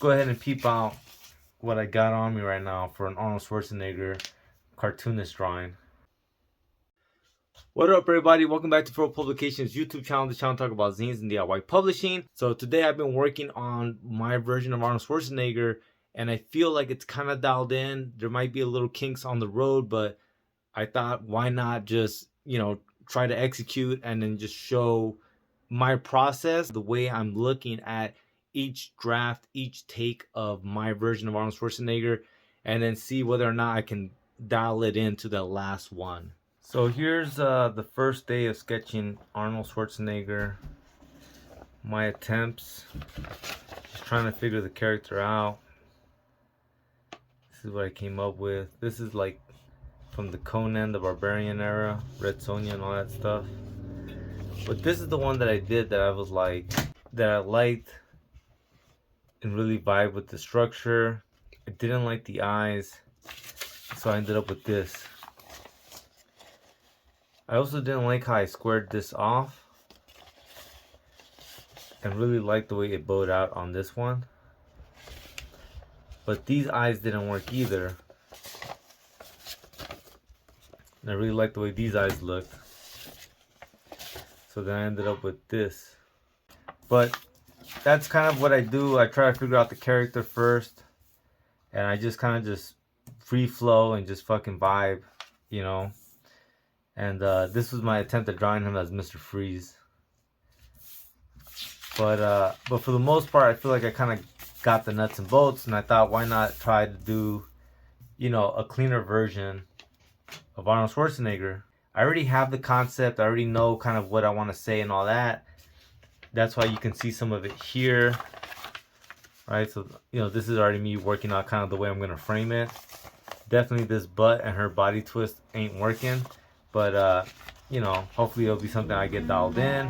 go ahead and peep out what I got on me right now for an Arnold Schwarzenegger cartoonist drawing. What up, everybody? Welcome back to Pro Publications YouTube channel. The channel talk about zines and DIY publishing. So today I've been working on my version of Arnold Schwarzenegger, and I feel like it's kind of dialed in. There might be a little kinks on the road, but I thought, why not just, try to execute and then just show my process, the way I'm looking at each draft, each take of my version of Arnold Schwarzenegger, and then see whether or not I can dial it into the last one. So here's the first day of sketching Arnold Schwarzenegger. My attempts, just trying to figure the character out. This is what I came up with. This is like from the Conan the Barbarian era, Red Sonja and all that stuff. But this is the one that I did that I was like, that I liked and really vibe with the structure. I didn't like the eyes, so I ended up with this. I also didn't like how I squared this off, and really liked the way it bowed out on this one. But these eyes didn't work either. And I really liked the way these eyes looked. So then I ended up with this. But that's kind of what I do. I try to figure out the character first, and I just kind of just free flow and just fucking vibe, And this was my attempt at drawing him as Mr. Freeze. But for the most part, I feel like I kind of got the nuts and bolts, and I thought, why not try to do, a cleaner version of Arnold Schwarzenegger. I already have the concept. I already know kind of what I want to say and all that. That's why you can see some of it here, right? So, this is already me working out kind of the way I'm going to frame it. Definitely this butt and her body twist ain't working. But, hopefully it'll be something I get dialed in.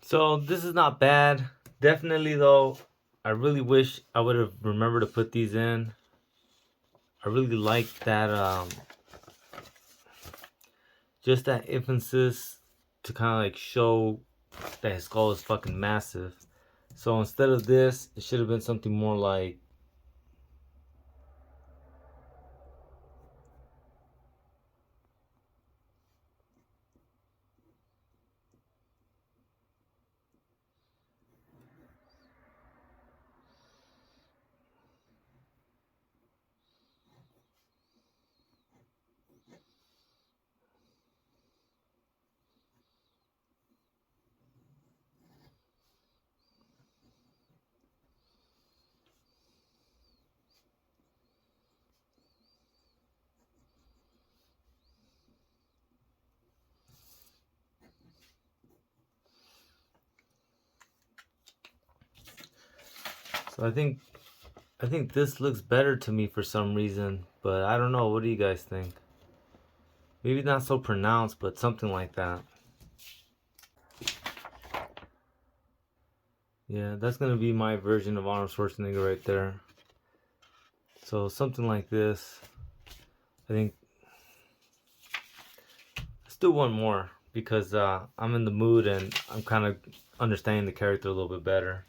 So this is not bad. Definitely though, I really wish I would have remembered to put these in. I really like that, just that emphasis to kind of like show that his skull is fucking massive. So instead of this, it should have been something more like, So I think this looks better to me for some reason, but I don't know. What do you guys think? Maybe not so pronounced, but something like that. Yeah, that's gonna be my version of Arnold Schwarzenegger right there. So something like this. I think let's do one more because I'm in the mood and I'm kind of understanding the character a little bit better.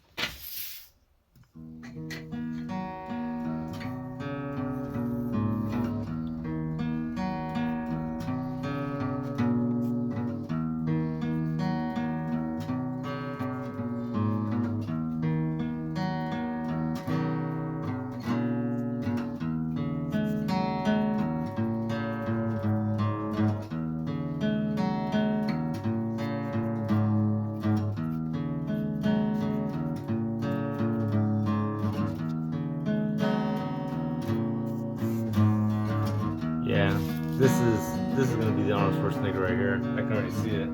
Yeah, this is gonna be the Arnold Schwarzenegger right here. I can already see it.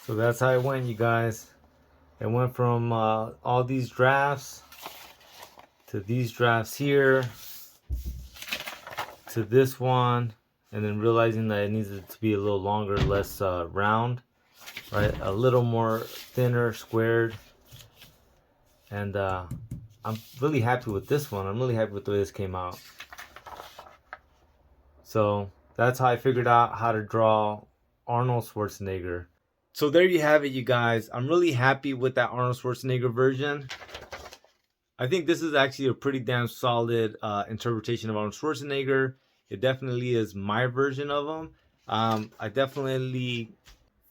So that's how it went, you guys. It went from all these drafts to these drafts here to this one, and then realizing that it needed to be a little longer, less round, right? A little more thinner, squared. And I'm really happy with this one. I'm really happy with the way this came out. So that's how I figured out how to draw Arnold Schwarzenegger. So there you have it, you guys. I'm really happy with that Arnold Schwarzenegger version. I think this is actually a pretty damn solid interpretation of Arnold Schwarzenegger. It definitely is my version of him. I definitely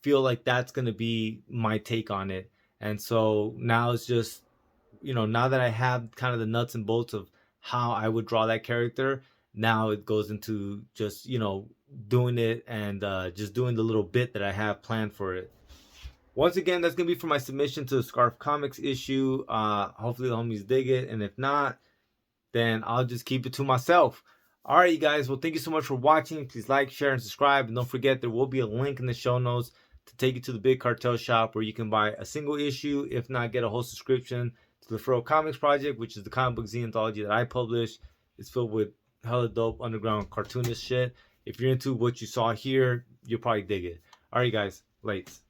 feel like that's going to be my take on it. And so now it's just, now that I have kind of the nuts and bolts of how I would draw that character, now it goes into just, doing it and just doing the little bit that I have planned for it. Once again, that's going to be for my submission to the Scarf Comics issue. Hopefully the homies dig it. And if not, then I'll just keep it to myself. All right, you guys. Well, thank you so much for watching. Please like, share, and subscribe. And don't forget, there will be a link in the show notes to take you to the Big Cartel shop where you can buy a single issue. If not, get a whole subscription to the Furrow Comics Project, which is the comic book zine anthology that I publish. It's filled with hella dope underground cartoonist shit. If you're into what you saw here, you'll probably dig it. All right, guys. Lates.